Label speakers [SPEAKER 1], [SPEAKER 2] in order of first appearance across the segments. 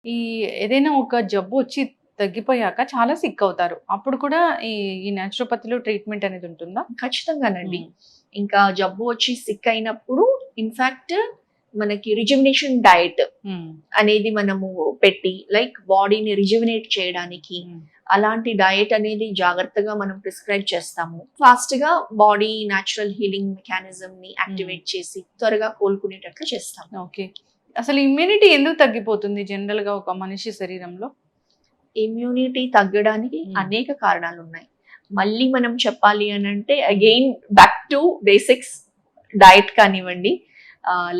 [SPEAKER 1] ఈ ఏదైనా ఒక జబ్బు వచ్చి తగ్గిపోయాక చాలా సిక్ అవుతారు. అప్పుడు కూడా ఈ ఈ నేచురోపతిలో ట్రీట్మెంట్ అనేది ఉంటుందా?
[SPEAKER 2] ఖచ్చితంగానండి.
[SPEAKER 1] హ్మ్.
[SPEAKER 2] ఇంకా జబ్బు వచ్చి సిక్ అయినప్పుడు ఇన్‌ఫాక్ట్ మనకి రిజువినేషన్ డయట్
[SPEAKER 1] హ్మ్.
[SPEAKER 2] అనేది మనము పెట్టి లైక్ బాడీని రిజువినేట్ చేయడానికి
[SPEAKER 1] హ్మ్.
[SPEAKER 2] అలాంటి డయట్ అనేది జాగ్రత్తగా మనం ప్రిస్క్రైబ్ చేస్తాము. ఫాస్ట్‌గా బాడీ న్యాచురల్ హీలింగ్ మెకానిజంని యాక్టివేట్ చేసి త్వరగా కోలుకునేటట్లు చేస్తాం.
[SPEAKER 1] ఓకే. అసలు ఇమ్యూనిటీ ఎందుకు తగ్గిపోతుంది జనరల్‌గా ఒక మనిషి శరీరంలో?
[SPEAKER 2] ఇమ్యూనిటీ తగ్గడానికి
[SPEAKER 1] Hmm.
[SPEAKER 2] అనేక కారణాలున్నాయి. మళ్ళీ మనం చెప్పాలి అనంటే again back to basics, diet కానివ్వండి,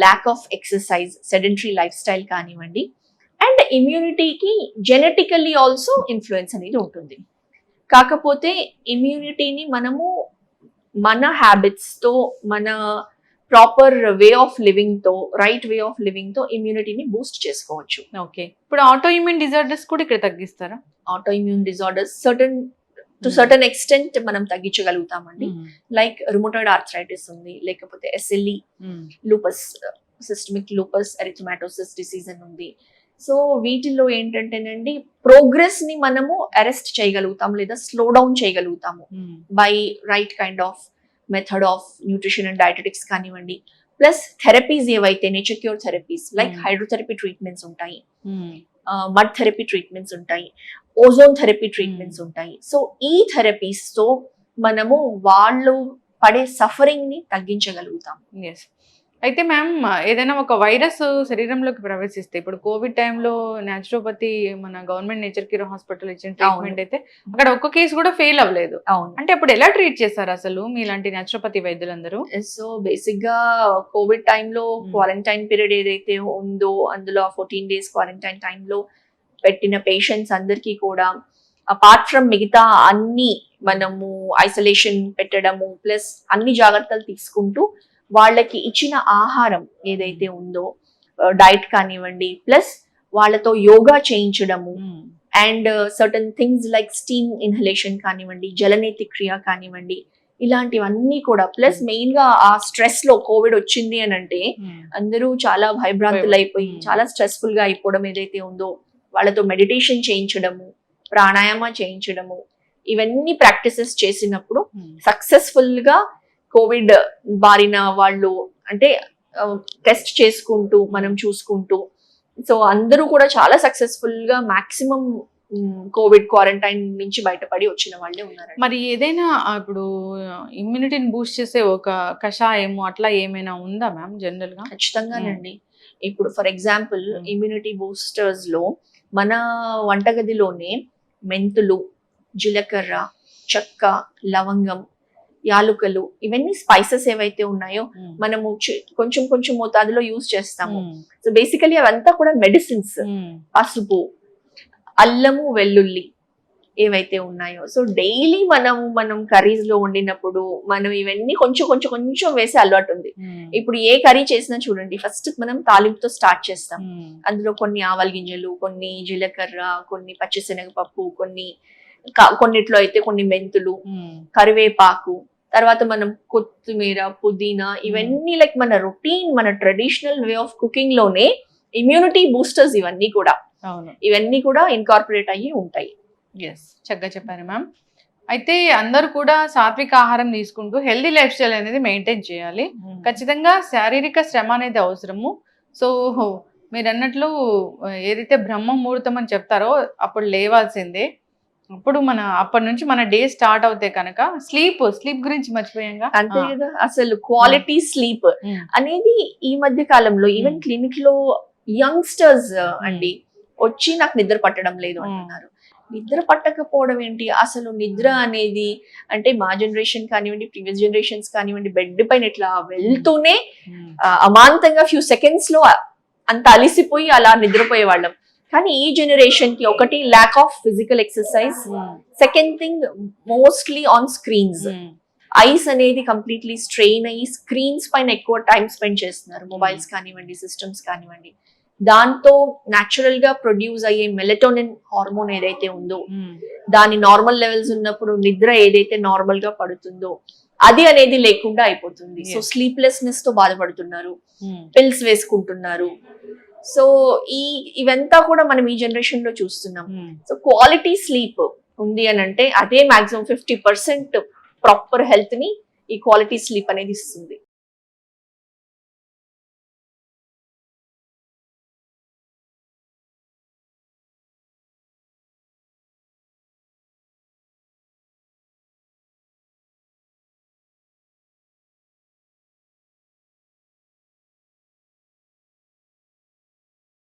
[SPEAKER 2] lack of exercise, sedentary lifestyle కానివ్వండి, అండ్ ఇమ్యూనిటీకి జెనెటికల్లీ ఆల్సో ఇన్ఫ్లుయెన్స్ అనేది ఉంటుంది. కాకపోతే ఇమ్యూనిటీని మనము మన హ్యాబిట్స్‌తో, మన ప్రాపర్ వే ఆఫ్ లివింగ్‌తో, రైట్ వే ఆఫ్ లివింగ్‌తో ఇమ్యూనిటీని బూస్ట్ చేసుకోవచ్చు.
[SPEAKER 1] ఓకే. ఇప్పుడు ఆటో ఇమ్యూన్ డిజార్డర్స్ కూడా ఇక్కడ తగ్గిస్తారా?
[SPEAKER 2] Autoimmune disorders certain extent మనం తగ్గించగలుగుతామండి. లైక్ రుమటాయిడ్ ఆర్థరైటిస్ ఉంది, లేకపోతే SLE, lupus, systemic lupus erythematosus disease అని ఉంది. సో వీటిల్లో ఏంటంటేనండి ప్రోగ్రెస్ ని మనము అరెస్ట్ చేయగలుగుతాము లేదా స్లో డౌన్ చేయగలుగుతాము by right kind of method of nutrition and డయటెటిక్స్ కానివ్వండి, ప్లస్ థెరపీస్ ఏవైతే nature cure therapies like hydrotherapy treatments ఉంటాయి, మడ్ థెరపీ ట్రీట్మెంట్స్ ఉంటాయి, ఓజోన్ థెరపీ ట్రీట్మెంట్స్ ఉంటాయి. సో ఈ థెరపీస్ తో మనము వాళ్ళు పడే సఫరింగ్ ని తగ్గించగలుగుతాం.
[SPEAKER 1] యెస్. అయితే మ్యామ్ ఏదైనా ఒక వైరస్ శరీరంలోకి ప్రవేశిస్తే ఇప్పుడు కోవిడ్ టైంలో నేచురోపతి మన గవర్నమెంట్ నేచర్ క్యూర్ హాస్పిటల్ ఇచ్చిన ట్రీట్మెంట్ అయితే అక్కడ ఒక్క కేసు కూడా ఫెయిల్ అవ్వలేదు.
[SPEAKER 2] అవును.
[SPEAKER 1] అంటే అప్పుడు ఎలా ట్రీట్ చేశారు అసలు మీలాంటి నేచురోపతి వైద్యులందరూ?
[SPEAKER 2] సో బేసిక్ గా కోవిడ్ టైంలో క్వారంటైన్ పీరియడ్ ఏదైతే ఉందో అందులో 14 days క్వారంటైన్ టైంలో పెట్టిన పేషెంట్స్ అందరికీ కూడా అపార్ట్ ఫ్రమ్ మిగతా అన్ని మనము ఐసోలేషన్ పెట్టడము ప్లస్ అన్ని జాగ్రత్తలు తీసుకుంటూ వాళ్ళకి ఇచ్చిన ఆహారం ఏదైతే ఉందో డైట్ కానివ్వండి, ప్లస్ వాళ్ళతో యోగా చేయించడము and certain things like steam inhalation కానివ్వండి, జలనేతి క్రియ కానివ్వండి, ఇలాంటివన్నీ కూడా ప్లస్ మెయిన్ గా ఆ స్ట్రెస్ లో కోవిడ్ వచ్చింది అని అంటే అందరూ చాలా భయభ్రాంతులు అయిపోయి చాలా స్ట్రెస్ఫుల్ గా అయిపోవడం ఏదైతే ఉందో వాళ్ళతో మెడిటేషన్ చేయించడము, ప్రాణాయామ చేయించడము, ఇవన్నీ ప్రాక్టీసెస్ చేసినప్పుడు సక్సెస్ఫుల్ గా కోవిడ్ బారిన వాళ్ళు అంటే టెస్ట్ చేసుకుంటూ మనం చూసుకుంటూ సో అందరూ కూడా చాలా సక్సెస్ఫుల్ గా మాక్సిమం కోవిడ్ క్వారంటైన్ నుంచి బయటపడి వచ్చిన వాళ్ళే ఉన్నారు.
[SPEAKER 1] మరి ఏదైనా ఇప్పుడు ఇమ్యూనిటీని బూస్ట్ చేసే ఒక కషాయము అట్లా ఏమైనా ఉందా మ్యామ్ జనరల్ గా?
[SPEAKER 2] ఖచ్చితంగానండి. ఇప్పుడు ఫర్ ఎగ్జాంపుల్ ఇమ్యూనిటీ బూస్టర్స్ లో మన వంటగదిలోనే మెంతులు, జీలకర్ర, చెక్క, లవంగం, యాలుకలు, ఇవన్నీ స్పైసెస్ ఏవైతే ఉన్నాయో మనము కొంచెం కొంచెం మోతాదులో యూజ్ చేస్తాము. సో బేసికలీ అవంతా కూడా మెడిసిన్స్. పసుపు, అల్లము, వెల్లుల్లి ఏవైతే ఉన్నాయో సో డైలీ మనం కర్రీస్ లో వండినప్పుడు మనం ఇవన్నీ కొంచెం కొంచెం కొంచెం వేసే అలవాటు ఉంది. ఇప్పుడు ఏ కర్రీ చేసినా చూడండి ఫస్ట్ మనం తాలింపుతో స్టార్ట్ చేస్తాం. అందులో కొన్ని ఆవాల గింజలు, కొన్ని జీలకర్ర, కొన్ని పచ్చిశనగపప్పు, కొన్నిట్లో అయితే కొన్ని మెంతులు, కరివేపాకు, తర్వాత మనం కొత్తిమీర, పుదీనా, ఇవన్నీ లైక్ మన రొటీన్, మన ట్రెడిషనల్ వే ఆఫ్ కుకింగ్ లోనే ఇమ్యూనిటీ బూస్టర్స్ ఇవన్నీ కూడా ఇన్కార్పొరేట్ అయ్యి ఉంటాయి.
[SPEAKER 1] ఎస్, చక్కగా చెప్పారు మ్యామ్. అయితే అందరూ కూడా సాత్విక ఆహారం తీసుకుంటూ హెల్దీ లైఫ్ స్టైల్ అనేది మెయింటైన్ చేయాలి. ఖచ్చితంగా శారీరక శ్రమ అనేది అవసరము. సో మీరు అన్నట్లు ఏదైతే బ్రహ్మ ముహూర్తం అని చెప్తారో అప్పుడు లేవాల్సిందే. అప్పుడు అప్పటి నుంచి మన డే స్టార్ట్ అవుతే కనుక స్లీప్ గురించి మర్చిపోయాంగా.
[SPEAKER 2] అంతే కదా, అసలు క్వాలిటీ స్లీప్ అనేది ఈ మధ్య కాలంలో ఈవెన్ క్లినిక్ లో యంగ్స్టర్స్ అండి వచ్చి నాకు నిద్ర పట్టడం లేదు అంటున్నారు. నిద్ర పట్టకపోవడం ఏంటి అసలు? నిద్ర అనేది అంటే మా జనరేషన్ కానివ్వండి, ప్రీవియస్ జనరేషన్స్ కానివ్వండి, బెడ్ పైన ఇట్లా వెళ్తూనే అమాంతంగా ఫ్యూ సెకండ్స్ లో అంత అలిసిపోయి అలా నిద్రపోయే వాళ్ళం. కానీ ఈ జనరేషన్ కి ఒకటి lack of physical exercise, second thing mostly on screens. Ice అనేది కంప్లీట్లీ స్ట్రెయిన్ అయ్యి స్క్రీన్స్ పైన ఎక్కువ టైం స్పెండ్ చేస్తున్నారు, మొబైల్స్ కానివ్వండి, సిస్టమ్స్ కానివ్వండి. దాంతో న్యాచురల్ గా ప్రొడ్యూస్ అయ్యే మెలటోనిన్ హార్మోన్ ఏదైతే ఉందో దాని నార్మల్ లెవెల్స్ ఉన్నప్పుడు నిద్ర ఏదైతే నార్మల్ గా పడుతుందో అది అనేది లేకుండా అయిపోతుంది. సో స్లీప్లెస్నెస్ తో బాధపడుతున్నారు, పిల్స్ వేసుకుంటున్నారు. సో ఇవంతా కూడా మనం ఈ జనరేషన్ లో చూస్తున్నాం. సో క్వాలిటీ స్లీప్ ఉంది అని అంటే అదే మాక్సిమం 50% ప్రాపర్ హెల్త్ ని ఈ క్వాలిటీ స్లీప్ అనేది ఇస్తుంది.